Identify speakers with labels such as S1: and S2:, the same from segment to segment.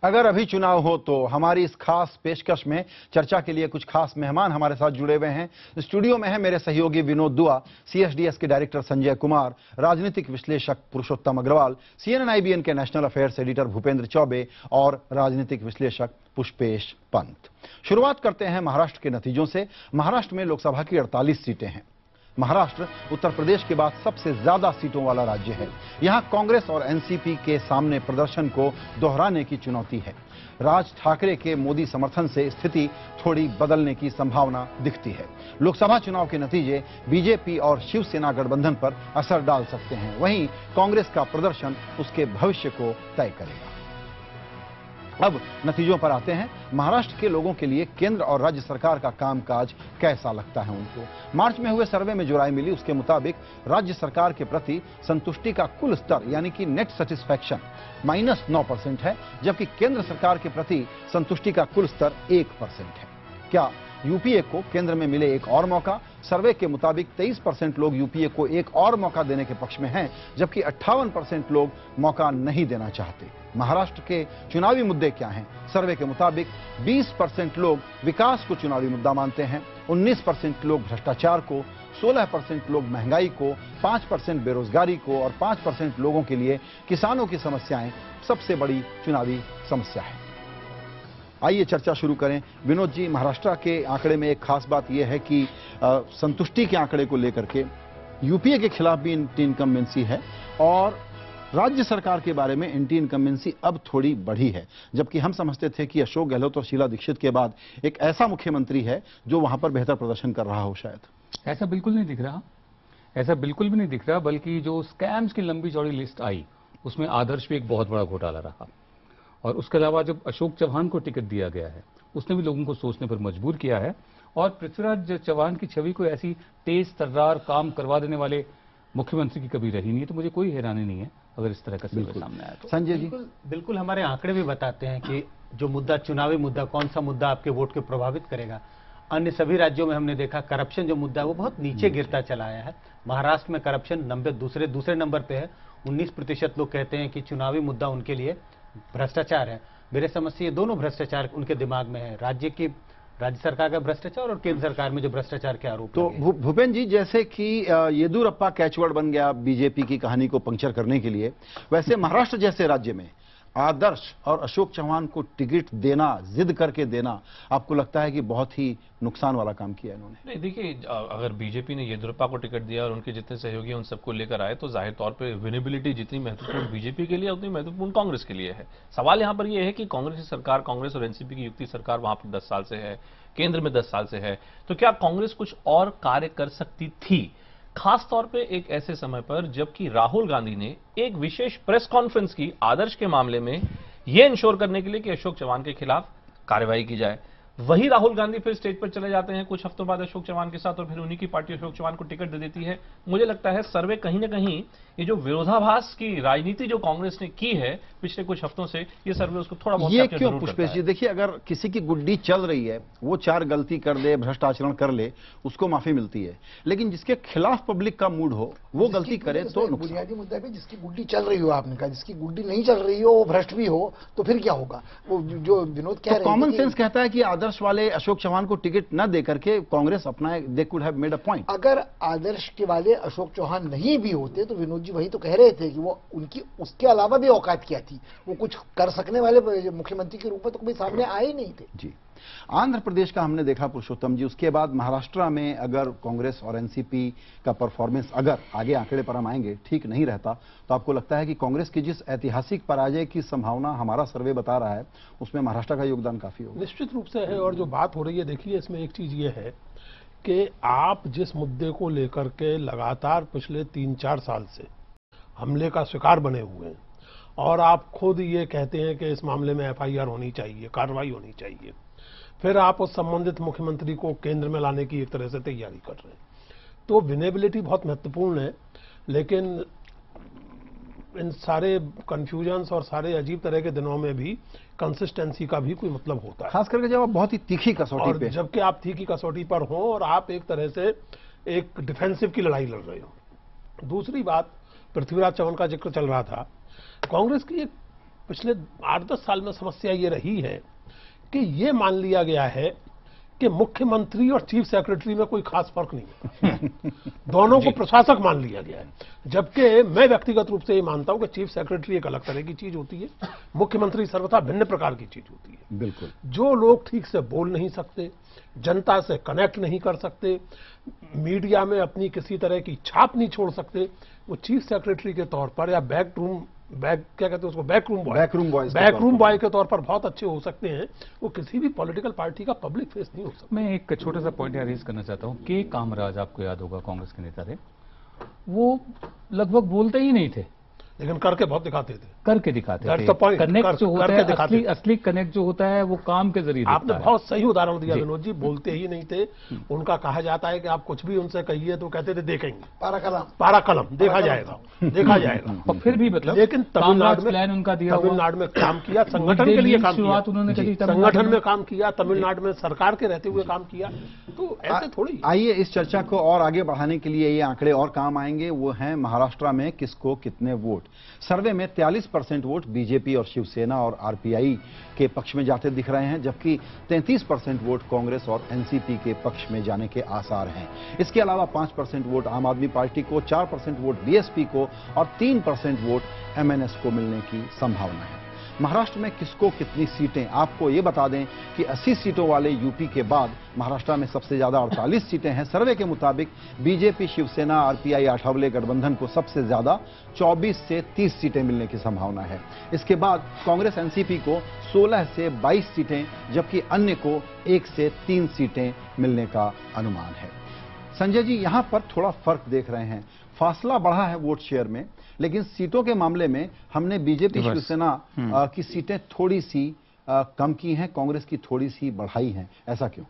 S1: अगर अभी चुनाव हो तो हमारी इस खास पेशकश में चर्चा के लिए कुछ खास मेहमान हमारे साथ जुड़े हुए हैं। स्टूडियो में है मेरे सहयोगी विनोद दुआ, सीएसडीएस के डायरेक्टर संजय कुमार, राजनीतिक विश्लेषक पुरुषोत्तम अग्रवाल, CNN-IBN के national affairs editor Bhupendra Choubey और राजनीतिक विश्लेषक पुष्पेश पंत। शुरुआत करते हैं महाराष्ट्र के नतीजों से। महाराष्ट्र में लोकसभा की 48 सीटें हैं। महाराष्ट्र उत्तर प्रदेश के बाद सबसे ज्यादा सीटों वाला राज्य है। यहां कांग्रेस और एनसीपी के सामने प्रदर्शन को दोहराने की चुनौती है। राज ठाकरे के मोदी समर्थन से स्थिति थोड़ी बदलने की संभावना दिखती है। लोकसभा चुनाव के नतीजे बीजेपी और शिवसेना गठबंधन पर असर डाल सकते हैं। वहीं कांग्रेस का प्रदर्शन उसके भविष्य को तय करेगा। अब नतीजों पर आते हैं। महाराष्ट्र के लोगों के लिए केंद्र और राज्य सरकार का कामकाज कैसा लगता है उनको। मार्च में हुए सर्वे में जो राय मिली उसके मुताबिक राज्य सरकार के प्रति संतुष्टि का कुल स्तर यानी कि नेट सेटिस्फैक्शन -9% है, जबकि केंद्र सरकार के प्रति संतुष्टि का कुल स्तर 1% है। क्या यूपीए को केंद्र में मिले एक और मौका? सर्वे के मुताबिक 23% लोग यूपीए को एक और मौका देने के पक्ष में हैं, जबकि 58% लोग मौका नहीं देना चाहते। महाराष्ट्र के चुनावी मुद्दे क्या हैं? सर्वे के मुताबिक 20% लोग विकास को चुनावी मुद्दा मानते हैं, 19% लोग भ्रष्टाचार को, 16% लोग महंगाई को, 5% बेरोजगारी को और 5% लोगों के लिए किसानों की समस्याएं सबसे बड़ी चुनावी समस्या है। आइए चर्चा शुरू करें। विनोद जी, महाराष्ट्र के आंकड़े में एक खास बात यह है कि संतुष्टि के आंकड़े को लेकर के यूपीए के खिलाफ भी एंटी इनकम्बेंसी है और राज्य सरकार के बारे में एंटी इनकम्बेंसी अब थोड़ी बढ़ी है, जबकि हम समझते थे कि अशोक गहलोत और शीला दीक्षित के बाद एक ऐसा मुख्यमंत्री है जो वहां पर बेहतर प्रदर्शन कर रहा हो। शायद
S2: ऐसा बिल्कुल नहीं दिख रहा, ऐसा बिल्कुल भी नहीं दिख रहा, बल्कि जो स्कैम्स की लंबी चौड़ी लिस्ट आई उसमें आदर्श भी एक बहुत बड़ा घोटाला रहा। और उसके अलावा जब अशोक चौहान को टिकट दिया गया है उसने भी लोगों को सोचने पर मजबूर किया है। और पृथ्वीराज चौहान की छवि को ऐसी तेज तर्रार काम करवा देने वाले मुख्यमंत्री की कभी रही नहीं है, तो मुझे कोई हैरानी नहीं है अगर इस तरह का सर्वे सामने आया तो।
S1: संजय जी,
S3: बिल्कुल हमारे आंकड़े भी बताते हैं कि जो मुद्दा, चुनावी मुद्दा, कौन सा मुद्दा आपके वोट को प्रभावित करेगा। अन्य सभी राज्यों में हमने देखा करप्शन जो मुद्दा है वो बहुत नीचे गिरता चला आया है। महाराष्ट्र में करप्शन दूसरे नंबर पे है। 19% लोग कहते हैं कि चुनावी मुद्दा उनके लिए भ्रष्टाचार है। मेरे समझ से ये दोनों भ्रष्टाचार उनके दिमाग में है, राज्य सरकार का भ्रष्टाचार और केंद्र सरकार में जो भ्रष्टाचार के आरोप।
S1: तो भूपेंद्र जी, जैसे कि येदुरप्पा कैचवर्ड बन गया बीजेपी की कहानी को पंक्चर करने के लिए, वैसे महाराष्ट्र जैसे राज्य में आदर्श और अशोक चौहान को टिकट देना, जिद करके देना, आपको लगता है कि बहुत ही नुकसान वाला काम किया इन्होंने?
S4: नहीं, देखिए, अगर बीजेपी ने येदुरप्पा को टिकट दिया और उनके जितने सहयोगी उन सबको लेकर आए तो जाहिर तौर पे विनेबिलिटी जितनी महत्वपूर्ण बीजेपी के लिए उतनी महत्वपूर्ण कांग्रेस के लिए है। सवाल यहां पर यह है कि कांग्रेस की सरकार, कांग्रेस और एनसीपी की युक्ति सरकार वहां पर 10 साल से है, केंद्र में 10 साल से है, तो क्या कांग्रेस कुछ और कार्य कर सकती थी, खास तौर पे एक ऐसे समय पर जबकि राहुल गांधी ने एक विशेष प्रेस कॉन्फ्रेंस की आदर्श के मामले में यह इंश्योर करने के लिए कि अशोक चौहान के खिलाफ कार्रवाई की जाए। वही राहुल गांधी फिर स्टेज पर चले जाते हैं कुछ हफ्तों बाद अशोक चौहान के साथ और फिर उन्हीं की पार्टी अशोक चौहान को टिकट दे देती है। मुझे लगता है सर्वे कहीं ना कहीं ये जो विरोधाभास की राजनीति जो कांग्रेस ने की है पिछले कुछ हफ्तों से, ये सर्वे उसको थोड़ा बहुत
S1: ये क्यों पुष्पेश जी? देखिए, अगर किसी की गुड्डी चल रही है, वो 4 गलती कर दे, भ्रष्ट आचरण कर ले, उसको माफी मिलती है, लेकिन जिसके खिलाफ पब्लिक का मूड हो वो गलती करे तो
S5: बुनियादी मुद्दा है जिसकी गुड्डी चल रही हो, आपने कहा जिसकी गुड्डी नहीं चल रही हो, वो भ्रष्ट भी हो, तो फिर क्या होगा? वो जो विनोद कह रहे हैं,
S1: कॉमन सेंस कहता है कि आदर्श वाले अशोक चौहान को टिकट न देकर के कांग्रेस अपना they could have made a point.
S5: अगर आदर्श के वाले अशोक चौहान नहीं भी होते तो विनोद जी वही तो कह रहे थे कि वो उनकी उसके अलावा भी औकात क्या थी, वो कुछ कर सकने वाले मुख्यमंत्री के रूप में तो कभी सामने आए ही नहीं थे।
S1: जी, आंध्र प्रदेश का हमने देखा पुरुषोत्तम जी, उसके बाद महाराष्ट्र में अगर कांग्रेस और एनसीपी का परफॉर्मेंस, अगर आगे आंकड़े पर हम आएंगे, ठीक नहीं रहता तो आपको लगता है कि कांग्रेस की जिस ऐतिहासिक पराजय की संभावना हमारा सर्वे बता रहा है उसमें महाराष्ट्र का योगदान काफी होगा?
S6: निश्चित रूप से है। और जो बात हो रही है, देखिए, इसमें एक चीज ये है कि आप जिस मुद्दे को लेकर के लगातार पिछले 3-4 साल से हमले का शिकार बने हुए हैं और आप खुद ये कहते हैं कि इस मामले में FIR होनी चाहिए, कार्रवाई होनी चाहिए, फिर आप उस संबंधित मुख्यमंत्री को केंद्र में लाने की एक तरह से तैयारी कर रहे हैं, तो विनेबिलिटी बहुत महत्वपूर्ण है। लेकिन इन सारे कंफ्यूजन्स और सारे अजीब तरह के दिनों में भी कंसिस्टेंसी का भी कोई मतलब होता है,
S1: खास करके जब आप बहुत ही तीखी कसौटी पे,
S6: जबकि आप तीखी कसौटी पर हो और आप एक तरह से एक डिफेंसिव की लड़ाई लड़ रहे हो। दूसरी बात, पृथ्वीराज चौहान का जिक्र चल रहा था, कांग्रेस की एक पिछले 8-10 साल में समस्या ये रही है कि ये मान लिया गया है कि मुख्यमंत्री और चीफ सेक्रेटरी में कोई खास फर्क नहीं है। दोनों को प्रशासक मान लिया गया है, जबकि मैं व्यक्तिगत रूप से ये मानता हूं कि चीफ सेक्रेटरी एक अलग तरह की चीज होती है, मुख्यमंत्री सर्वथा भिन्न प्रकार की चीज होती है।
S1: बिल्कुल।
S6: जो लोग ठीक से बोल नहीं सकते, जनता से कनेक्ट नहीं कर सकते, मीडिया में अपनी किसी तरह की छाप नहीं छोड़ सकते, वो चीफ सेक्रेटरी के तौर पर या क्या कहते हैं उसको, बैकरूम बॉय के तौर पर बहुत अच्छे हो सकते हैं। वो किसी भी पॉलिटिकल पार्टी का पब्लिक फेस नहीं हो सकता।
S2: मैं एक छोटा सा पॉइंट यहाँ रेज करना चाहता हूँ। के कामराज, आपको याद होगा, कांग्रेस के नेता थे, वो लगभग बोलते ही नहीं थे,
S6: लेकिन करके बहुत दिखाते थे।
S2: करके दिखाते
S6: That's
S2: थे।
S6: the point.
S2: कनेक्ट जो होता है,
S6: दिखाते
S2: असली कनेक्ट जो होता है वो काम के जरिए
S6: आपने
S2: दिखता है।
S6: बहुत सही उदाहरण दिया विनोद जी। बोलते ही नहीं थे, उनका कहा जाता है कि आप कुछ भी उनसे कहिए तो कहते थे देखेंगे,
S5: पारा
S6: कलम देखा जाएगा, देखा जाएगा।
S2: और फिर भी मतलब
S6: लेकिन तमिलनाडु में
S2: प्लान उनका दिया हुआ,
S6: तमिलनाडु में काम किया, संगठन के लिए काम
S2: शुरुआत
S6: किया,
S2: उन्होंने करी,
S6: संगठन में काम किया, तमिलनाडु में सरकार के रहते हुए काम किया। तो ऐसे थोड़ी।
S1: आइए इस चर्चा को और आगे बढ़ाने के लिए ये आंकड़े और काम आएंगे। वो हैं महाराष्ट्र में किसको कितने वोट। सर्वे में 43% वोट बीजेपी और शिवसेना और आरपीआई के पक्ष में जाते दिख रहे हैं, जबकि 33% वोट कांग्रेस और एनसीपी के पक्ष में जाने के आसार हैं। इसके अलावा 5% वोट आम आदमी पार्टी को, 4% वोट बीएसपी को और 3% वोट एमएनएस को मिलने की संभावना है। महाराष्ट्र में किसको कितनी सीटें, आपको ये बता दें कि 80 सीटों वाले यूपी के बाद महाराष्ट्र में सबसे ज्यादा 48 सीटें हैं। सर्वे के मुताबिक बीजेपी, शिवसेना, आरपीआई, आठवले गठबंधन को सबसे ज्यादा 24 से 30 सीटें मिलने की संभावना है। इसके बाद कांग्रेस एनसीपी को 16 से 22 सीटें, जबकि अन्य को 1 से 3 सीटें मिलने का अनुमान है। संजय जी, यहां पर थोड़ा फर्क देख रहे हैं, फासला बढ़ा है वोट शेयर में, लेकिन सीटों के मामले में हमने बीजेपी शिवसेना की सीटें थोड़ी सी कम की हैं, कांग्रेस की थोड़ी सी बढ़ाई हैं। ऐसा क्यों?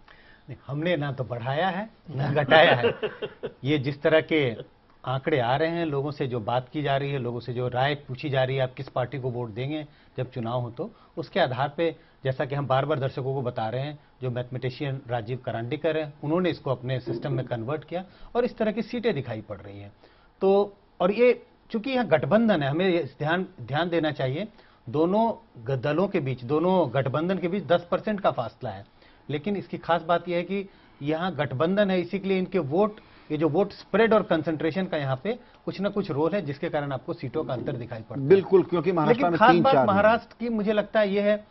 S3: हमने ना तो बढ़ाया है ना घटाया है। ये जिस तरह के आंकड़े आ रहे हैं, लोगों से जो बात की जा रही है, लोगों से जो राय पूछी जा रही है, आप किस पार्टी को वोट देंगे जब चुनाव हो, तो उसके आधार पे, जैसा कि हम बार बार दर्शकों को बता रहे हैं, जो मैथमेटिशियन राजीव करांडेकर है, उन्होंने इसको अपने सिस्टम में कन्वर्ट किया और इस तरह की सीटें दिखाई पड़ रही हैं। तो और ये चूंकि यहाँ गठबंधन है, हमें ध्यान देना चाहिए, दोनों दलों के बीच, दोनों गठबंधन के बीच 10% का फासला है। लेकिन इसकी खास बात यह है कि यहाँ गठबंधन है, इसी के लिए इनके वोट, ये जो वोट स्प्रेड और कंसंट्रेशन का यहाँ पे कुछ ना कुछ रोल है, जिसके कारण आपको सीटों का अंतर दिखाई पड़ता है।
S1: बिल्कुल, क्योंकि महाराष्ट्र में
S3: खास बात महाराष्ट्र की मुझे लगता है ये है,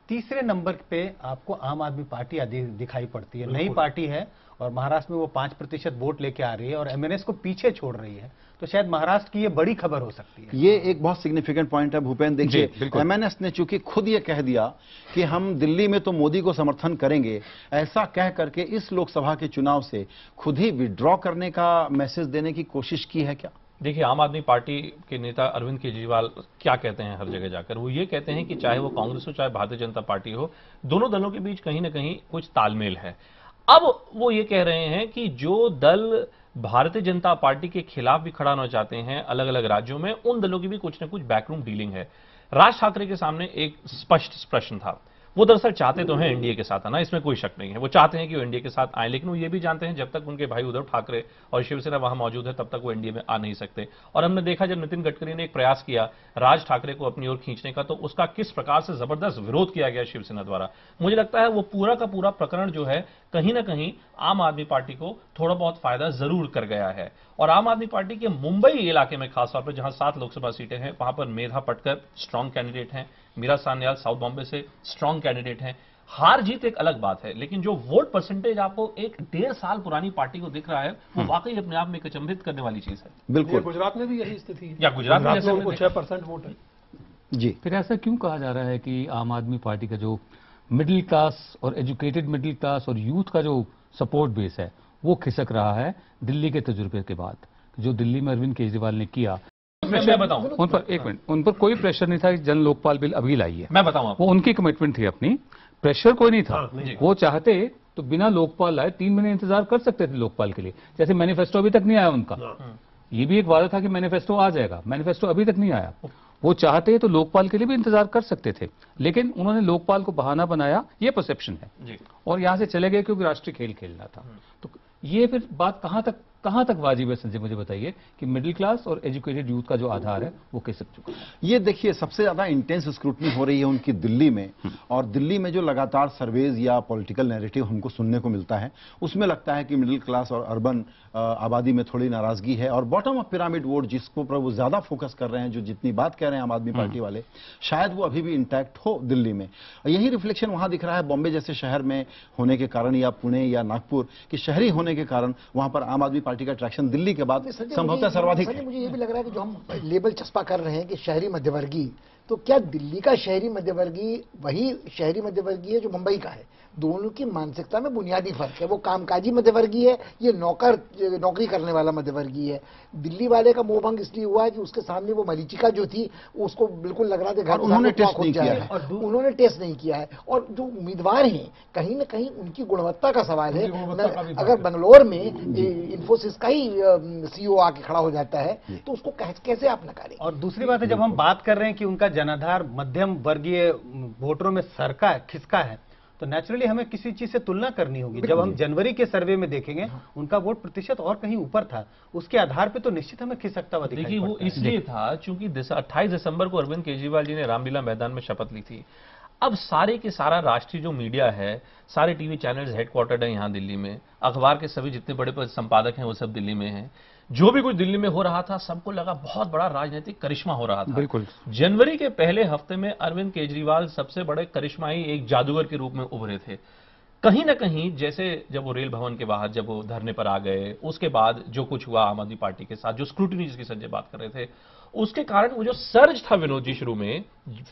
S3: तीसरे नंबर पे आपको आम आदमी पार्टी दिखाई पड़ती है, नई पार्टी है, और महाराष्ट्र में वो 5% वोट लेके आ रही है और एमएनएस को पीछे छोड़ रही है। तो शायद महाराष्ट्र की ये बड़ी खबर हो सकती है।
S1: ये एक बहुत सिग्निफिकेंट पॉइंट है भूपेंद्र। देखिए, एमएनएस ने चूंकि खुद ये कह दिया कि हम दिल्ली में तो मोदी को समर्थन करेंगे, ऐसा कह करके इस लोकसभा के चुनाव से खुद ही विड्रॉ करने का मैसेज देने की कोशिश की है क्या?
S4: देखिए, आम आदमी पार्टी के नेता अरविंद केजरीवाल क्या कहते हैं हर जगह जाकर, वो ये कहते हैं कि चाहे वो कांग्रेस हो चाहे भारतीय जनता पार्टी हो, दोनों दलों के बीच कहीं ना कहीं कुछ तालमेल है। अब वो ये कह रहे हैं कि जो दल भारतीय जनता पार्टी के खिलाफ भी खड़ा होना चाहते हैं अलग अलग राज्यों में, उन दलों की भी कुछ ना कुछ बैकरूम डीलिंग है। राज ठाकरे के सामने एक स्पष्ट प्रश्न था, वो दरअसल चाहते तो हैं एनडीए के साथ आना, इसमें कोई शक नहीं है, वो चाहते हैं कि वो एनडीए के साथ आए, लेकिन वो ये भी जानते हैं जब तक उनके भाई उद्धव ठाकरे और शिवसेना वहां मौजूद है तब तक वो एनडीए में आ नहीं सकते। और हमने देखा जब नितिन गडकरी ने एक प्रयास किया राज ठाकरे को अपनी ओर खींचने का, तो उसका किस प्रकार से जबरदस्त विरोध किया गया शिवसेना द्वारा। मुझे लगता है वो पूरा का पूरा प्रकरण जो है कहीं ना कहीं आम आदमी पार्टी को थोड़ा बहुत फायदा जरूर कर गया है। और आम आदमी पार्टी के मुंबई इलाके में खासतौर पर जहां 7 लोकसभा सीटें हैं, वहां पर मेधा पटकर स्ट्रांग कैंडिडेट हैं, मीरा सान्याल साउथ बॉम्बे से स्ट्रांग कैंडिडेट हैं। हार जीत एक अलग बात है, लेकिन जो वोट परसेंटेज आपको एक 1.5 साल पुरानी पार्टी को दिख रहा है, वो वाकई अपने आप में एक अचंभित करने वाली चीज है।
S1: बिल्कुल,
S6: गुजरात में भी यही स्थिति है,
S4: या गुजरात में
S6: 6% वोट है
S1: जी।
S2: फिर ऐसा क्यों कहा जा रहा है कि आम आदमी पार्टी का जो मिडिल क्लास और एजुकेटेड मिडिल क्लास और यूथ का जो सपोर्ट बेस है वो खिसक रहा है दिल्ली के तजुर्बे के बाद? जो दिल्ली में अरविंद केजरीवाल ने किया,
S4: मैं बताऊं
S2: उन पर, एक मिनट, उन पर कोई प्रेशर नहीं था कि जन लोकपाल बिल अभी लाइए,
S4: मैं बताऊं आपको,
S2: वो उनकी कमिटमेंट थी अपनी, प्रेशर कोई नहीं था। वो चाहते तो बिना लोकपाल लाए 3 महीने इंतजार कर सकते थे लोकपाल के लिए, जैसे मैनिफेस्टो अभी तक नहीं आया उनका। ये भी एक वादा था कि मैनिफेस्टो आ जाएगा, मैनिफेस्टो अभी तक नहीं आया। वो चाहते तो लोकपाल के लिए भी इंतजार कर सकते थे, लेकिन उन्होंने लोकपाल को बहाना बनाया, ये परसेप्शन है, और यहां से चले गए क्योंकि राष्ट्रीय खेल खेलना था। तो ये फिर बात कहां तक कहां तक वाजिब है संजय, मुझे बताइए कि मिडिल क्लास और एजुकेटेड यूथ का जो आधार है वो खिसक चुका है।
S1: ये देखिए, सबसे ज्यादा इंटेंस स्क्रूटनी हो रही है उनकी दिल्ली में, और दिल्ली में जो लगातार सर्वेज या पॉलिटिकल नैरेटिव हमको सुनने को मिलता है उसमें लगता है कि मिडिल क्लास और अर्बन आबादी में थोड़ी नाराजगी है, और बॉटम ऑफ पिरामिड वोट जिसको पर वो ज्यादा फोकस कर रहे हैं, जो जितनी बात कह रहे हैं आम आदमी पार्टी वाले, शायद वो अभी भी इंटैक्ट हो दिल्ली में। यही रिफ्लेक्शन वहां दिख रहा है बॉम्बे जैसे शहर में होने के कारण, या पुणे या नागपुर कि शहरी होने के कारण वहां पर आम आदमी पार्टी का अट्रैक्शन दिल्ली के बाद संभवतः सर्वाधिक है।
S5: मुझे ये भी लग रहा है कि जो हम लेबल चस्पा कर रहे हैं कि शहरी मध्यवर्गीय, तो क्या दिल्ली का शहरी मध्यवर्गीय वही शहरी मध्यवर्गीय है जो मुंबई का है? दोनों की मानसिकता में बुनियादी फर्क है। वो कामकाजी मध्यवर्गीय है, ये नौकरी करने वाला मध्यवर्गीय है। दिल्ली वाले का मोहभंग इसलिए हुआ है कि उसके सामने वो मरीचिका जो थी उसको बिल्कुल लग रहा था घर
S1: उन्होंने टेस्ट नहीं किया है,
S5: और उन्होंने टेस्ट नहीं किया है। और जो उम्मीदवार हैं कहीं ना कहीं उनकी गुणवत्ता का सवाल है। अगर बंगलोर में इन्फोसिस का ही सीईओ आके खड़ा हो जाता है तो उसको कैसे आप नकारें?
S3: और दूसरी बात है, जब हम बात कर रहे हैं कि उनका जनाधार मध्यम वर्गीय वोटरों में खिसका है, तो नेचुरली हमें किसी चीज से तुलना करनी होगी। जब हम जनवरी के सर्वे में देखेंगे उनका वोट प्रतिशत और कहीं ऊपर था, उसके आधार पे तो निश्चित हमें खिसकता हुआ दिखाई
S4: देखिए वो
S3: पड़ता है।
S4: इसलिए था चूंकि 28 दिसंबर को अरविंद केजरीवाल जी ने रामलीला मैदान में शपथ ली थी। अब सारे के सारा राष्ट्रीय जो मीडिया है, सारे टीवी चैनल्स हेडक्वार्टर्ड है यहाँ दिल्ली में, अखबार के सभी जितने बड़े संपादक हैं वो सब दिल्ली में हैं। जो भी कुछ दिल्ली में हो रहा था सबको लगा बहुत बड़ा राजनीतिक करिश्मा हो रहा था।
S2: बिल्कुल।
S4: जनवरी के पहले हफ्ते में अरविंद केजरीवाल सबसे बड़े करिश्माई एक जादूगर के रूप में उभरे थे। कहीं ना कहीं जैसे जब वो रेल भवन के बाहर जब वो धरने पर आ गए, उसके बाद जो कुछ हुआ आम आदमी पार्टी के साथ, जो स्क्रूटिनी जिसकी संजय बात कर रहे थे, उसके कारण वो जो सर्ज था विनोद जी शुरू में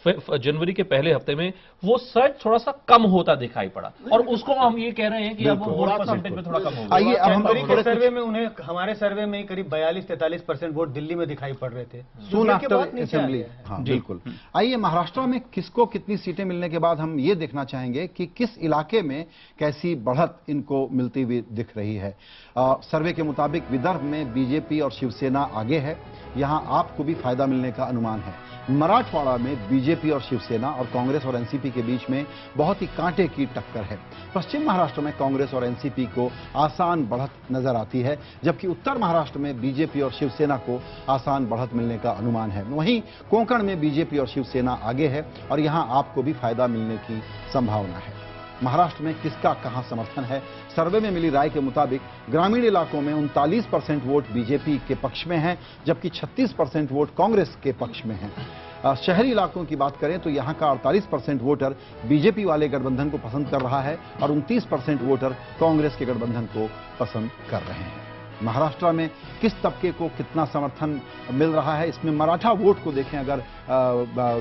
S4: जनवरी के पहले हफ्ते में, वो सर्ज थोड़ा सा कम होता दिखाई पड़ा, और उसको हम ये कह रहे हैं कि अब वो वोट परसेंटेज में थोड़ा कम हो गया।
S1: आइए अब हम
S3: जनवरी के सर्वे में उन्हें, हमारे सर्वे में करीब 42-43% वोट दिल्ली में दिखाई पड़ रहे थे।
S1: Soon after assembly. हाँ बिल्कुल। आइए महाराष्ट्र में किसको कितनी सीटें मिलने के बाद हम ये देखना चाहेंगे कि किस इलाके में कैसी बढ़त इनको मिलती हुई दिख रही है। सर्वे के मुताबिक विदर्भ में बीजेपी और शिवसेना आगे है, यहां आपको भी फायदा मिलने का अनुमान है। मराठवाड़ा में बीजेपी और शिवसेना और कांग्रेस और एनसीपी के बीच में बहुत ही कांटे की टक्कर है। पश्चिम महाराष्ट्र में कांग्रेस और एनसीपी को आसान बढ़त नजर आती है, जबकि उत्तर महाराष्ट्र में बीजेपी और शिवसेना को आसान बढ़त मिलने का अनुमान है। वहीं कोंकण में बीजेपी और शिवसेना आगे है और यहां आपको भी फायदा मिलने की संभावना है। महाराष्ट्र में किसका कहां समर्थन है? सर्वे में मिली राय के मुताबिक ग्रामीण इलाकों में 39% वोट बीजेपी के पक्ष में है, जबकि 36% वोट कांग्रेस के पक्ष में है। शहरी इलाकों की बात करें तो यहां का 48% वोटर बीजेपी वाले गठबंधन को पसंद कर रहा है और 29% वोटर कांग्रेस के गठबंधन को पसंद कर रहे हैं। महाराष्ट्र में किस तबके को कितना समर्थन मिल रहा है? इसमें मराठा वोट को देखें अगर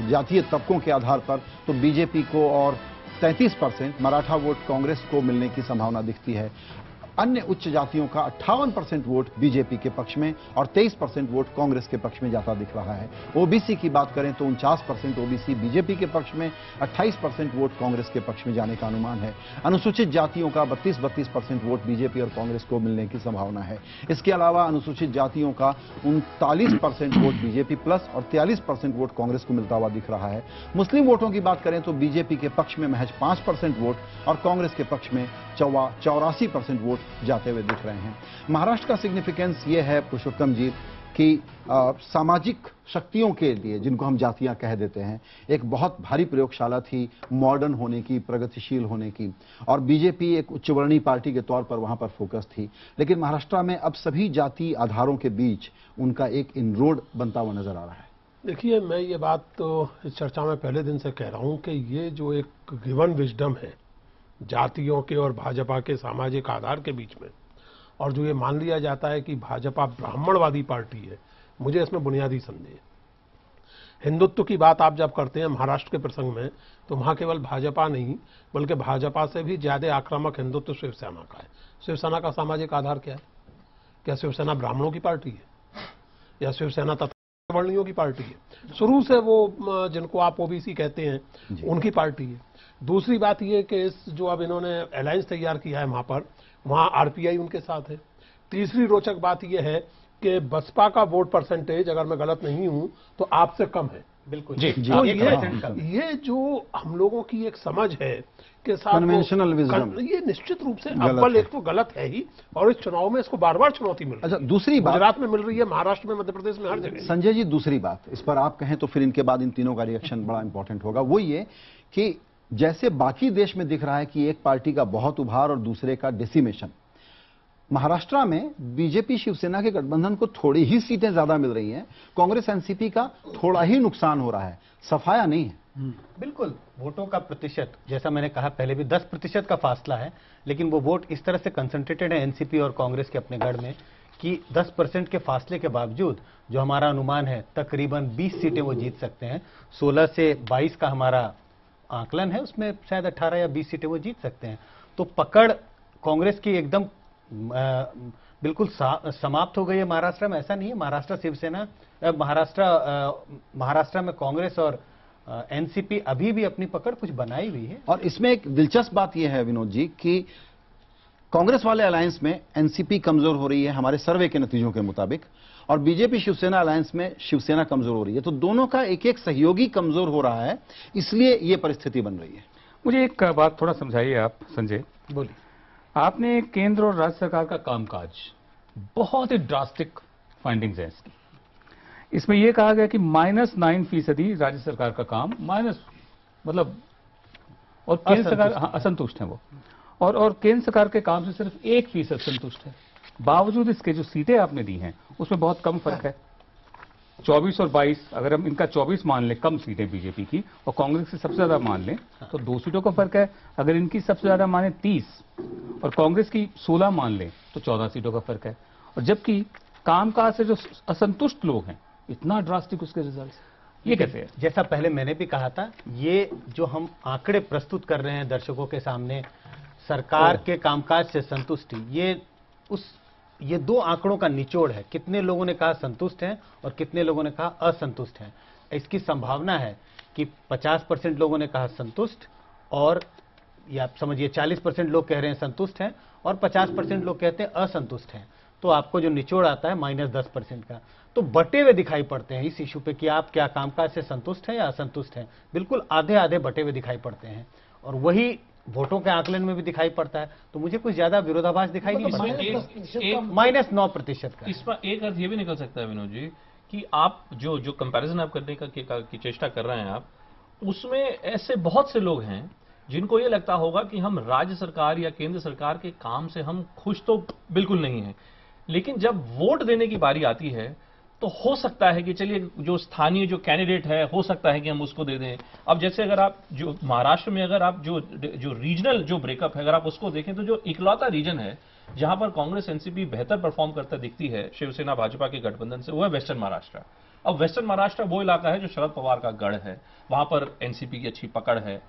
S1: जातीय तबकों के आधार पर, तो बीजेपी को और 33% मराठा वोट कांग्रेस को मिलने की संभावना दिखती है। अन्य उच्च जातियों का 58% वोट बीजेपी के पक्ष में और 23% वोट कांग्रेस के पक्ष में जाता दिख रहा है। ओबीसी की बात करें तो 49% ओबीसी बीजेपी के पक्ष में, 28% वोट कांग्रेस के पक्ष में जाने का अनुमान है। अनुसूचित जातियों का 32% वोट बीजेपी और कांग्रेस को मिलने की संभावना है। इसके अलावा अनुसूचित जातियों का 39% वोट बीजेपी प्लस और 43% वोट कांग्रेस को मिलता हुआ दिख रहा है। मुस्लिम वोटों की बात करें तो बीजेपी के पक्ष में महज 5% वोट और कांग्रेस के पक्ष में 84% वोट जाते हुए दिख रहे हैं। महाराष्ट्र का सिग्निफिकेंस ये है पुरुषोत्तम जी कि सामाजिक शक्तियों के लिए, जिनको हम जातियां कह देते हैं, एक बहुत भारी प्रयोगशाला थी मॉडर्न होने की, प्रगतिशील होने की, और बीजेपी एक उच्चवर्णीय पार्टी के तौर पर वहां पर फोकस थी। लेकिन महाराष्ट्र में अब सभी जाति आधारों के बीच उनका एक इनरोड बनता हुआ नजर आ रहा है।
S6: देखिए, मैं ये बात तो इस चर्चा में पहले दिन से कह रहा हूं कि ये जो एक गिवन विजडम है जातियों के और भाजपा के सामाजिक आधार के बीच में, और जो ये मान लिया जाता है कि भाजपा ब्राह्मणवादी पार्टी है, मुझे इसमें बुनियादी संदेह। हिंदुत्व की बात आप जब करते हैं महाराष्ट्र के प्रसंग में, तो वहां केवल भाजपा नहीं बल्कि भाजपा से भी ज्यादा आक्रामक हिंदुत्व शिवसेना का है। शिवसेना का सामाजिक आधार क्या है? क्या शिवसेना ब्राह्मणों की पार्टी है या शिवसेना वर्णियों की पार्टी है? शुरू से वो जिनको आप ओबीसी कहते हैं उनकी पार्टी है। दूसरी बात ये कि इस जो अब इन्होंने अलायंस तैयार किया है वहां पर, वहां आरपीआई उनके साथ है। तीसरी रोचक बात यह है कि बसपा का वोट परसेंटेज, अगर मैं गलत नहीं हूं तो आपसे कम है,
S3: बिल्कुल
S2: जी,
S6: तो
S3: 1% कम।
S6: ये जो हम लोगों की एक समझ है कि साहब
S1: Conventional wisdom।
S6: ये निश्चित रूप से
S1: गलत
S6: अव्वल
S1: है।
S6: एक तो गलत है ही, और इस चुनाव में इसको बार बार चुनौती मिल रही
S1: अच्छा,
S6: है।
S1: दूसरी बात
S6: गुजरात में मिल रही है, महाराष्ट्र में, मध्य प्रदेश में, हर जगह।
S1: संजय जी, दूसरी बात इस पर आप कहें तो फिर इनके बाद इन तीनों का रिएक्शन बड़ा इंपॉर्टेंट होगा। वो ये कि जैसे बाकी देश में दिख रहा है कि एक पार्टी का बहुत उभार और दूसरे का डिसिमेशन, महाराष्ट्र में बीजेपी शिवसेना के गठबंधन को थोड़ी ही सीटें ज्यादा मिल रही हैं, कांग्रेस एनसीपी का थोड़ा ही नुकसान हो रहा है, सफाया नहीं है।
S3: बिल्कुल, वोटों का प्रतिशत, जैसा मैंने कहा पहले भी, 10% का फासला है, लेकिन वो वोट इस तरह से कंसंट्रेटेड है एनसीपी और कांग्रेस के अपने गढ़ में कि 10% के फासले के बावजूद जो हमारा अनुमान है तकरीबन 20 सीटें वो जीत सकते हैं। 16 से 22 का हमारा आकलन है, उसमें शायद 18 या 20 सीटें वो जीत सकते हैं। तो पकड़ कांग्रेस की एकदम बिल्कुल समाप्त हो गई है महाराष्ट्र में, ऐसा नहीं है। महाराष्ट्र शिवसेना, महाराष्ट्र में कांग्रेस और एनसीपी अभी भी अपनी पकड़ कुछ बनाई हुई है।
S1: और इसमें एक दिलचस्प बात यह है विनोद जी कि कांग्रेस वाले अलायंस में एनसीपी कमजोर हो रही है हमारे सर्वे के नतीजों के मुताबिक, और बीजेपी शिवसेना अलायंस में शिवसेना कमजोर हो रही है। तो दोनों का एक एक सहयोगी कमजोर हो रहा है, इसलिए यह परिस्थिति बन रही है।
S2: मुझे एक बात थोड़ा समझाइए आप संजय।
S3: बोलिए।
S2: आपने केंद्र और राज्य सरकार का कामकाज, बहुत ही ड्रास्टिक फाइंडिंग्स हैं इसकी। इसमें यह कहा गया कि -9% राज्य सरकार का काम, मतलब, और केंद्र सरकार असंतुष्ट है वो, और केंद्र सरकार के काम से सिर्फ 1% संतुष्ट है। बावजूद इसके जो सीटें आपने दी हैं उसमें बहुत कम फर्क है, 24 और 22। अगर हम इनका 24 मान लें कम सीटें बीजेपी की, और कांग्रेस से सबसे ज्यादा मान लें तो 2 सीटों का फर्क है। अगर इनकी सबसे ज्यादा माने 30 और कांग्रेस की 16 मान लें तो 14 सीटों का फर्क है। और जबकि कामकाज से जो असंतुष्ट लोग हैं, इतना ड्रास्टिक उसके रिजल्ट, ये कैसे है?
S3: जैसा पहले मैंने भी कहा था, ये जो हम आंकड़े प्रस्तुत कर रहे हैं दर्शकों के सामने, सरकार के कामकाज से संतुष्टि, ये 2 आंकड़ों का निचोड़ है। कितने लोगों ने कहा संतुष्ट हैं और कितने लोगों ने कहा असंतुष्ट हैं। इसकी संभावना है कि 50% लोगों ने कहा संतुष्ट, और या समझिए 40% लोग कह रहे हैं संतुष्ट हैं और 50% लोग कहते हैं असंतुष्ट हैं। तो आपको जो निचोड़ आता है -10% का, तो बटे हुए दिखाई पड़ते हैं इस इशू पे कि आप क्या कामकाज से संतुष्ट हैं या असंतुष्ट हैं। बिल्कुल आधे आधे बटे हुए दिखाई पड़ते हैं, और वही वोटों के आकलन में भी दिखाई पड़ता है। तो मुझे कुछ ज्यादा विरोधाभास दिखाई नहीं पड़ता है। -9% का।
S4: इसमें एक अर्थ ये भी निकल सकता है विनोद जी कि आप जो कंपैरिजन आप करने की चेष्टा कर रहे हैं आप, उसमें ऐसे बहुत से लोग हैं जिनको ये लगता होगा कि हम राज्य सरकार या केंद्र सरकार के काम से हम खुश तो बिल्कुल नहीं हैं, लेकिन जब वोट देने की बारी आती है तो हो सकता है कि चलिए जो स्थानीय जो कैंडिडेट है, हो सकता है कि हम उसको दे दें। अब जैसे अगर आप जो महाराष्ट्र में अगर आप जो रीजनल जो ब्रेकअप है अगर आप उसको देखें, तो जो इकलौता रीजन है जहां पर कांग्रेस एनसीपी बेहतर परफॉर्म करता दिखती है शिवसेना भाजपा के गठबंधन से, वो है वेस्टर्न महाराष्ट्र। अब वेस्टर्न महाराष्ट्र वो इलाका है जो शरद पवार का गढ़ है, वहां पर एनसीपी की अच्छी पकड़ है।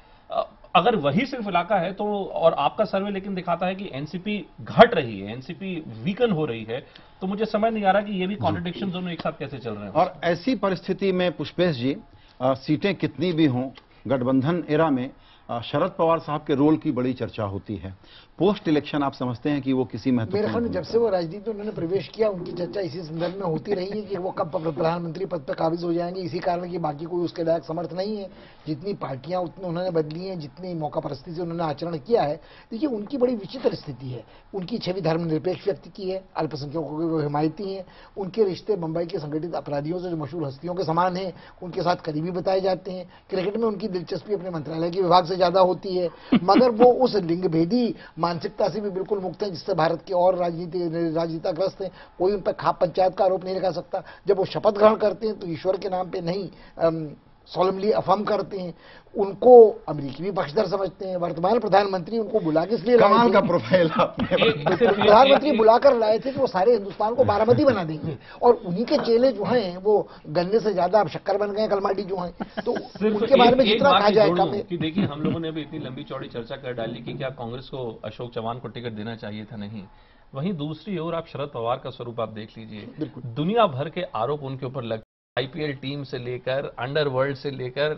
S4: अगर वही सिर्फ इलाका है तो, और आपका सर्वे लेकिन दिखाता है कि एनसीपी घट रही है, एनसीपी वीकन हो रही है, तो मुझे समझ नहीं आ रहा कि ये भी कॉन्ट्रडिक्शन दोनों एक साथ कैसे चल रहे हैं।
S1: और ऐसी परिस्थिति में पुष्पेश जी, सीटें कितनी भी हों, गठबंधन एरा में शरद पवार साहब के रोल की बड़ी चर्चा होती है। पोस्ट इलेक्शन आप समझते हैं कि वो किसी
S5: मेरे ख्याल
S1: महत्वपूर्ण,
S5: में जब से वो राजनीति में उन्होंने प्रवेश किया, उनकी चर्चा इसी संदर्भ में होती रही है कि वो कब प्रधानमंत्री पद पर काबिज हो जाएंगे। इसी कारण कि बाकी कोई उसके लायक समर्थ नहीं है। जितनी पार्टियां उतनी उन्होंने बदली हैं, जितनी मौका परिस्थिति से उन्होंने आचरण किया है। देखिए, उनकी बड़ी विचित्र स्थिति है। उनकी छवि धर्मनिरपेक्ष व्यक्ति की है, अल्पसंख्यकों के वो हिमायती हैं, उनके रिश्ते मुंबई के संगठित अपराधियों से जो मशहूर हस्तियों के समान हैं, उनके साथ करीबी बताए जाते हैं। क्रिकेट में उनकी दिलचस्पी अपने मंत्रालय के विभाग से ज्यादा होती है, मगर वो उस लिंगभेदी मानसिकता से भी बिल्कुल मुक्त है जिससे भारत के और राजनीतिग्रस्त हैं। कोई उन पर खाप पंचायत का आरोप नहीं लगा सकता। जब वो शपथ ग्रहण करते हैं तो ईश्वर के नाम पे नहीं, सोलमली अफर्म करते हैं। उनको अमेरिकी भी पक्षधर समझते हैं। वर्तमान प्रधानमंत्री उनको बुला के इसलिए
S1: कमाल का प्रोफाइल
S5: प्रधानमंत्री बुलाकर लाए थे कि वो सारे हिंदुस्तान को बारामती बना देंगे, और उन्हीं के चेले जो हैं वो गन्ने से ज्यादा अब शक्कर बन गए कलमाडी जो हैं। तो उनके बारे में जितना कहा जाए कम है।
S4: कि देखिए, हम लोगों ने भी इतनी लंबी चौड़ी चर्चा कर डाली कि क्या कांग्रेस को अशोक चव्हाण को टिकट देना चाहिए था, नहीं। वहीं दूसरी ओर आप शरद पवार का स्वरूप आप देख लीजिए, दुनिया भर के आरोप उनके ऊपर लग आईपीएल टीम से लेकर अंडरवर्ल्ड से लेकर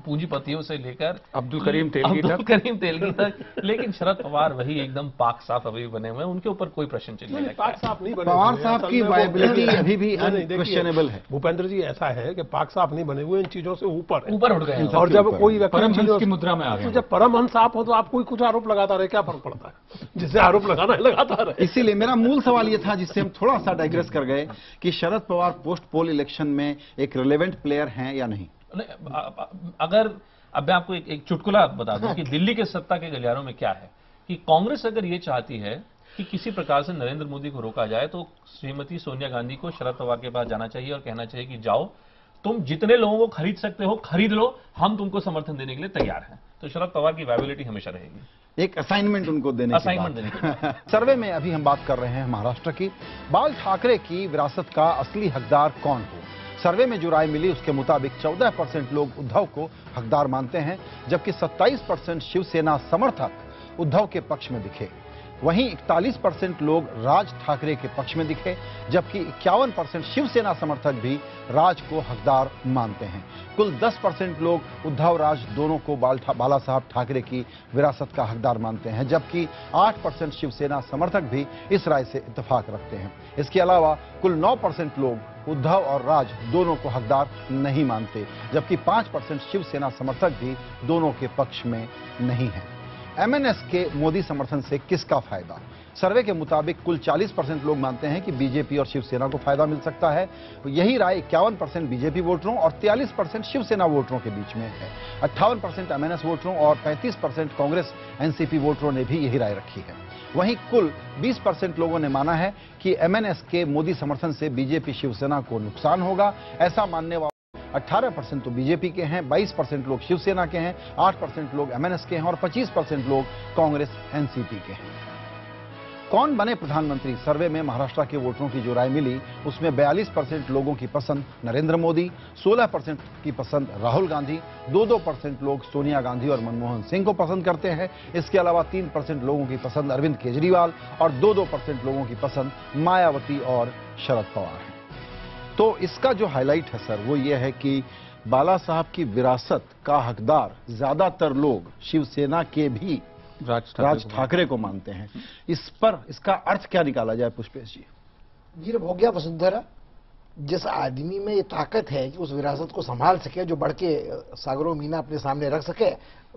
S4: पूंजीपतियों से लेकर
S2: अब्दुल करीम तेलगी
S4: तक लेकिन शरद पवार वही एकदम पाक साफ अभी बने हुए हैं, उनके ऊपर कोई प्रश्न चिन्ह नहीं
S6: पाक साफ नहीं बने
S1: पवार
S6: हुए हैं।
S1: साहब
S6: असल
S1: की
S6: में वो-
S1: वायबिलिटी
S6: नहीं,
S1: अभी भी
S6: नहीं, देखिए,
S1: अनक्वेश्चनेबल है।
S6: भूपेंद्र जी ऐसा है कि पाक साफ नहीं बने हुए, इन चीजों से ऊपर है।
S4: ऊपर उठ गए हैं।
S6: और जब कोई व्यक्ति इन
S2: परमहंस
S6: चीजों
S2: की मुद्रा में आ
S6: तो
S2: गए।
S6: जब परमहंस आप हो तो आप कोई कुछ आरोप लगाता रहे, क्या फर्क पड़ता है? जिससे आरोप लगाना है लगाता रहे।
S1: इसीलिए मेरा मूल सवाल यह था, जिससे हम थोड़ा सा डाइग्रेस कर गए, कि शरद पवार पोस्ट पोल इलेक्शन में एक रिलेवेंट प्लेयर हैं या नहीं।
S4: अगर अब मैं आपको एक चुटकुला बता दूं कि दिल्ली के सत्ता के गलियारों में क्या है कि कांग्रेस अगर ये चाहती है कि किसी प्रकार से नरेंद्र मोदी को रोका जाए तो श्रीमती सोनिया गांधी को शरद पवार के पास जाना चाहिए और कहना चाहिए कि जाओ, तुम जितने लोगों को खरीद सकते हो खरीद लो, हम तुमको समर्थन देने के लिए तैयार हैं। तो शरद पवार की वायबिलिटी हमेशा रहेगी।
S1: एक असाइनमेंट उनको देने की
S4: असाइनमेंट
S1: बात।
S4: देने की
S1: सर्वे में अभी हम बात कर रहे हैं महाराष्ट्र की। बाल ठाकरे की विरासत का असली हकदार कौन हो? सर्वे में जो राय मिली उसके मुताबिक 14% लोग उद्धव को हकदार मानते हैं, जबकि 27% शिवसेना समर्थक उद्धव के पक्ष में दिखे। वहीं 41% लोग राज ठाकरे के पक्ष में दिखे, जबकि 51% शिवसेना समर्थक भी राज को हकदार मानते हैं। कुल 10% लोग उद्धव राज दोनों को बाला साहब ठाकरे की विरासत का हकदार मानते हैं, जबकि 8% शिवसेना समर्थक भी इस राय से इत्तेफाक रखते हैं। इसके अलावा कुल 9% लोग उद्धव और राज दोनों को हकदार नहीं मानते, जबकि 5% शिवसेना समर्थक भी दोनों के पक्ष में नहीं हैं। एमएनएस के मोदी समर्थन से किसका फायदा? सर्वे के मुताबिक कुल 40% लोग मानते हैं कि बीजेपी और शिवसेना को फायदा मिल सकता है। यही राय 51% बीजेपी वोटरों और 43% शिवसेना वोटरों के बीच में है। 58% एमएनएस वोटरों और 35% कांग्रेस एनसीपी वोटरों ने भी यही राय रखी है। वहीं कुल 20% लोगों ने माना है कि एमएनएस के मोदी समर्थन से बीजेपी शिवसेना को नुकसान होगा। ऐसा मानने वाले 18% तो बीजेपी के हैं, 22% लोग शिवसेना के हैं, 8% लोग एमएनएस के हैं और 25% लोग कांग्रेस एनसीपी के हैं। कौन बने प्रधानमंत्री? सर्वे में महाराष्ट्र के वोटरों की जो राय मिली उसमें 42% लोगों की पसंद नरेंद्र मोदी, 16% की पसंद राहुल गांधी, 2% लोग सोनिया गांधी और मनमोहन सिंह को पसंद करते हैं। इसके अलावा 3% लोगों की पसंद अरविंद केजरीवाल और 2% लोगों की पसंद मायावती और शरद पवार है। तो इसका जो हाईलाइट है सर वो ये है कि बाला साहब की विरासत का हकदार ज्यादातर लोग शिवसेना के भी राज ठाकरे को मानते हैं। इस पर इसका अर्थ क्या निकाला जाए पुष्पेश जी?
S5: ये हो गया वसुंधरा, जिस आदमी में ये ताकत है कि उस विरासत को संभाल सके, जो बढ़ के सागरों मीना अपने सामने रख सके,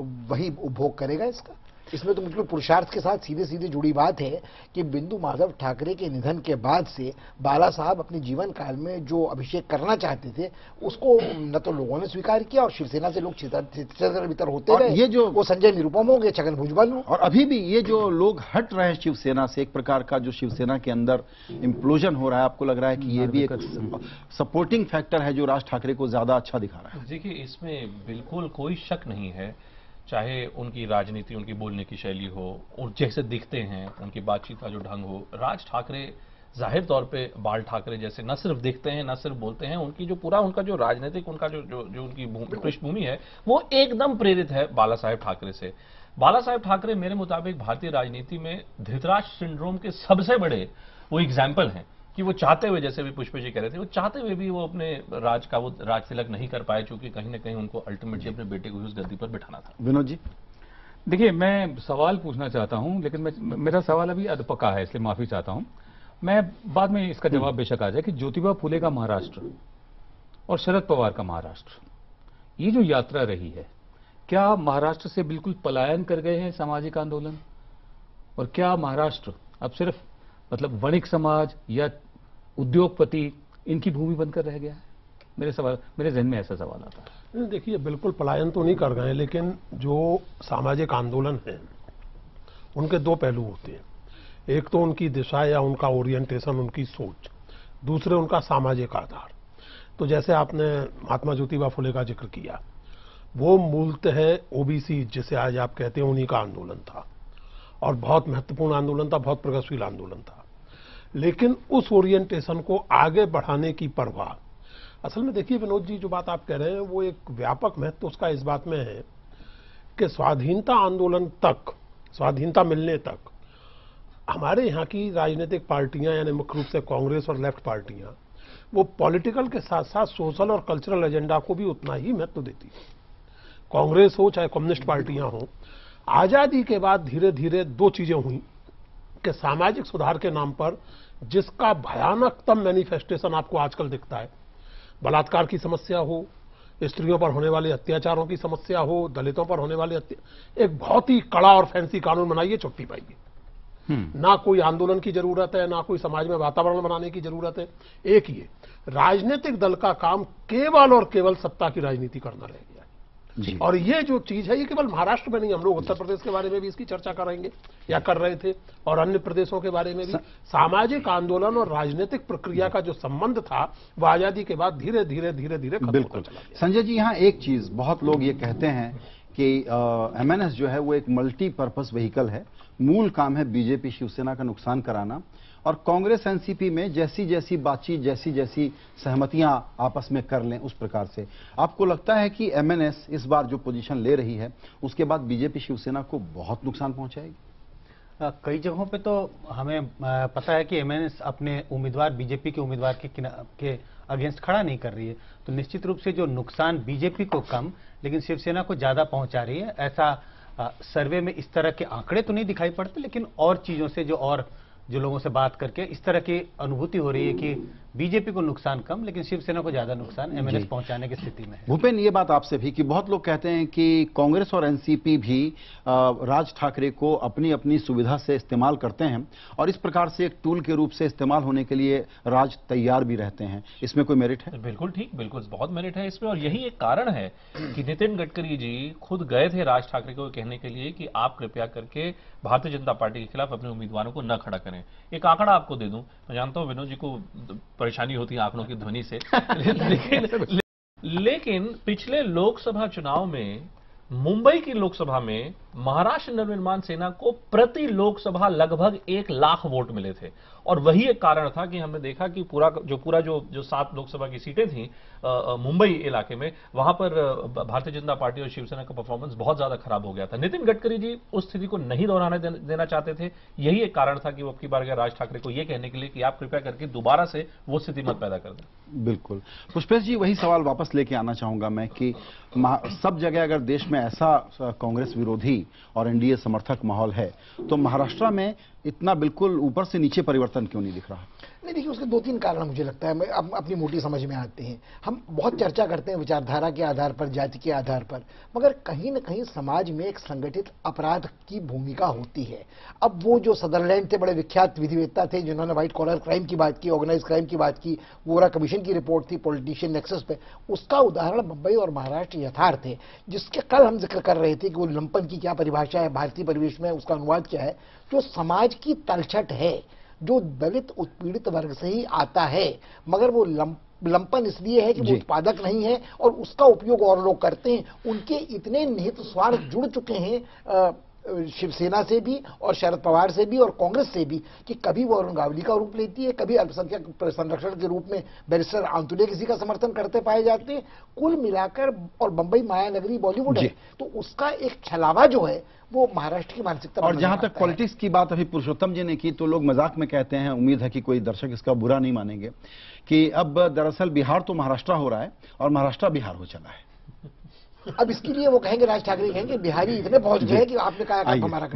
S5: वही उपभोग करेगा इसका। इसमें तो बिल्कुल पुरुषार्थ के साथ सीधे सीधे जुड़ी बात है कि बिंदु माधव ठाकरे के निधन के बाद से बाला साहब अपने जीवन काल में जो अभिषेक करना चाहते थे उसको न तो लोगों ने स्वीकार किया और शिवसेना से लोग छितर होते
S1: और
S5: गए।
S1: ये जो
S5: वो संजय निरुपम हो गए, छगन भुजबल हो,
S1: और अभी भी ये जो लोग हट रहे हैं शिवसेना से, एक प्रकार का जो शिवसेना के अंदर इम्प्लोजन हो रहा है, आपको लग रहा है कि ये भी एक सपोर्टिंग फैक्टर है जो राज ठाकरे को ज्यादा अच्छा दिखा रहा है?
S4: देखिए, इसमें बिल्कुल कोई शक नहीं है, चाहे उनकी राजनीति, उनकी बोलने की शैली हो, और जैसे दिखते हैं, उनकी बातचीत का जो ढंग हो, राज ठाकरे जाहिर तौर पे बाल ठाकरे जैसे न सिर्फ दिखते हैं, न सिर्फ बोलते हैं, उनकी जो पूरा उनका जो राजनीतिक उनका जो उनकी पृष्ठभूमि है वो एकदम प्रेरित है बाला साहेब ठाकरे से। बाला साहेब ठाकरे मेरे मुताबिक भारतीय राजनीति में धृतराष्ट्र सिंड्रोम के सबसे बड़े वो एग्जाम्पल हैं कि वो चाहते हुए, जैसे भी पुष्पा जी कह रहे थे, वो चाहते हुए भी वो अपने राज का वो राज तिलक नहीं कर पाए, क्योंकि कहीं ना कहीं उनको अल्टीमेटली अपने बेटे को उस गद्दी पर बिठाना था।
S1: विनोद जी,
S2: देखिए, मैं सवाल पूछना चाहता हूं, लेकिन मेरा सवाल अभी अधपका है, इसलिए माफी चाहता हूं। मैं बाद में इसका जवाब बेशक आ जाए कि ज्योतिबा फुले का महाराष्ट्र और शरद पवार का महाराष्ट्र, ये जो यात्रा रही है, क्या महाराष्ट्र से बिल्कुल पलायन कर गए हैं सामाजिक आंदोलन? और क्या महाराष्ट्र अब सिर्फ मतलब वणिक समाज या उद्योगपति इनकी भूमि बनकर रह गया है? मेरे जहन में ऐसा सवाल आता है।
S6: देखिए, बिल्कुल पलायन तो नहीं कर गए, लेकिन जो सामाजिक आंदोलन है उनके दो पहलू होते हैं। एक तो उनकी दिशा या उनका ओरिएंटेशन, उनकी सोच, दूसरे उनका सामाजिक आधार। तो जैसे आपने महात्मा ज्योतिबा फुले का जिक्र किया, वो मूलतः ओबीसी जिसे आज आप कहते हैं उन्हीं का आंदोलन था और बहुत महत्वपूर्ण आंदोलन था, बहुत प्रगतिशील आंदोलन था। लेकिन उस ओरिएंटेशन को आगे बढ़ाने की परवाह, असल में देखिए विनोद जी, जो बात आप कह रहे हैं वो एक व्यापक महत्व उसका इस बात में है कि स्वाधीनता आंदोलन तक, स्वाधीनता मिलने तक हमारे यहाँ की राजनीतिक पार्टियां, यानी मुख्य रूप से कांग्रेस और लेफ्ट पार्टियां, वो पॉलिटिकल के साथ साथ सोशल और कल्चरल एजेंडा को भी उतना ही महत्व देती है। कांग्रेस हो चाहे कम्युनिस्ट पार्टियां हो, आजादी के बाद धीरे धीरे दो चीजें हुई कि सामाजिक सुधार के नाम पर जिसका भयानकतम मैनिफेस्टेशन आपको आजकल दिखता है, बलात्कार की समस्या हो, स्त्रियों पर होने वाले अत्याचारों की समस्या हो, दलितों पर होने वाले एक बहुत ही कड़ा और फैंसी कानून बनाइए, छुट्टी पाइए। ना कोई आंदोलन की जरूरत है, ना कोई समाज में वातावरण बनाने की जरूरत है। एक ही है, राजनीतिक दल का काम केवल और केवल सत्ता की राजनीति करना रह गया है। और ये जो चीज है, ये केवल महाराष्ट्र में नहीं, हम लोग उत्तर प्रदेश के बारे में भी इसकी चर्चा करेंगे या कर रहे थे, और अन्य प्रदेशों के बारे में भी। सामाजिक आंदोलन और राजनीतिक प्रक्रिया का जो संबंध था वो आजादी के बाद धीरे धीरे धीरे धीरे खत्म होता चला गया।
S1: संजय जी, यहाँ एक चीज बहुत लोग ये कहते हैं कि एमएनएस जो है वो एक मल्टीपर्पस व्हीकल है, मूल काम है बीजेपी शिवसेना का नुकसान कराना, और कांग्रेस एनसीपी में जैसी जैसी बातचीत, जैसी जैसी सहमतियां आपस में कर लें उस प्रकार से। आपको लगता है कि एमएनएस इस बार जो पोजीशन ले रही है उसके बाद बीजेपी शिवसेना को बहुत नुकसान पहुंचाएगी?
S3: कई जगहों पे तो हमें पता है कि एमएनएस अपने उम्मीदवार, बीजेपी के उम्मीदवार के अगेंस्ट खड़ा नहीं कर रही है, तो निश्चित रूप से जो नुकसान बीजेपी को कम लेकिन शिवसेना को ज्यादा पहुंचा रही है। ऐसा सर्वे में इस तरह के आंकड़े तो नहीं दिखाई पड़ते, लेकिन और चीजों से जो लोगों से बात करके इस तरह की अनुभूति हो रही है कि बीजेपी को नुकसान कम लेकिन शिवसेना को ज्यादा नुकसान एमएनएस पहुंचाने की स्थिति में है।
S1: भूपेन, ये बात आपसे भी कि बहुत लोग कहते हैं कि कांग्रेस और एनसीपी भी राज ठाकरे को अपनी अपनी सुविधा से इस्तेमाल करते हैं और इस प्रकार से एक टूल के रूप से इस्तेमाल होने के लिए राज तैयार भी रहते हैं। इसमें कोई मेरिट है?
S4: बिल्कुल ठीक, बिल्कुल बहुत मेरिट है इसमें, और यही एक कारण है कि नितिन गडकरी जी खुद गए थे राज ठाकरे को कहने के लिए कि आप कृपया करके भारतीय जनता पार्टी के खिलाफ अपने उम्मीदवारों को न खड़ा करें। एक आंकड़ा आपको दे दूं, मैं जानता हूं विनोद जी को परेशानी होती है आंकड़ों की ध्वनि से लेकिन पिछले लोकसभा चुनाव में मुंबई की लोकसभा में महाराष्ट्र नवनिर्माण सेना को प्रति लोकसभा लगभग 1 लाख वोट मिले थे, और वही एक कारण था कि हमने देखा कि पूरा जो 7 लोकसभा की सीटें थी मुंबई इलाके में, वहां पर भारतीय जनता पार्टी और शिवसेना का परफॉर्मेंस बहुत ज्यादा खराब हो गया था। नितिन गडकरी जी उस स्थिति को नहीं दोहराने देना चाहते थे। यही एक कारण था कि वो अब की बार गए राज ठाकरे को यह कहने के लिए कि आप कृपया करके दोबारा से वो स्थिति मत पैदा कर दें।
S1: बिल्कुल। पुष्पेश जी, वही सवाल वापस लेके आना चाहूंगा मैं कि सब जगह अगर देश में ऐसा कांग्रेस विरोधी और एनडीए समर्थक माहौल है, तो महाराष्ट्र में इतना बिल्कुल ऊपर से नीचे परिवर्तन क्यों नहीं दिख रहा?
S5: नहीं, देखिए उसके 2-3 कारण मुझे लगता है अपनी मोटी समझ में आते हैं। हम बहुत चर्चा करते हैं विचारधारा के आधार पर, जाति के आधार पर, मगर कहीं न कहीं समाज में एक संगठित अपराध की भूमिका होती है। अब वो जो सदरलैंड थे, बड़े विख्यात विधिवेत्ता थे जिन्होंने व्हाइट कॉलर क्राइम की बात की, ऑर्गेनाइज क्राइम की बात की, वोरा कमीशन की रिपोर्ट थी पॉलिटिशियन नेक्सस पे, उसका उदाहरण मुंबई और महाराष्ट्र यथार्थ है, जिसके कल हम जिक्र कर रहे थे कि वो लंपन की क्या परिभाषा है, भारतीय परिवेश में उसका अनुवाद क्या है। जो समाज की तलछट है, जो दलित उत्पीड़ित वर्ग से ही आता है, मगर वो लंपन इसलिए है कि वो उत्पादक नहीं है और उसका उपयोग और लोग करते हैं। उनके इतने निहित स्वार्थ जुड़ चुके हैं शिवसेना से भी और शरद पवार से भी और कांग्रेस से भी, कि कभी वो अरुण गावली का रूप लेती है, कभी अल्पसंख्यक संरक्षण के रूप में बैरिस्टर आंतुले किसी का समर्थन करते पाए जाते हैं। कुल मिलाकर, और बम्बई मायानगरी बॉलीवुड है, तो उसका एक छलावा जो है वो महाराष्ट्र की मानसिकता।
S1: और जहां तक पॉलिटिक्स की बात अभी पुरुषोत्तम जी ने की, तो लोग मजाक में कहते हैं, उम्मीद है कि कोई दर्शक इसका बुरा नहीं मानेंगे, कि अब दरअसल बिहार तो महाराष्ट्र हो रहा है और महाराष्ट्र बिहार हो चला है।
S5: अब इसके लिए वो कहेंगे, राज ठाकरे कहेंगे बिहारी इतने पहुंच गए कि आपने कहा हमारा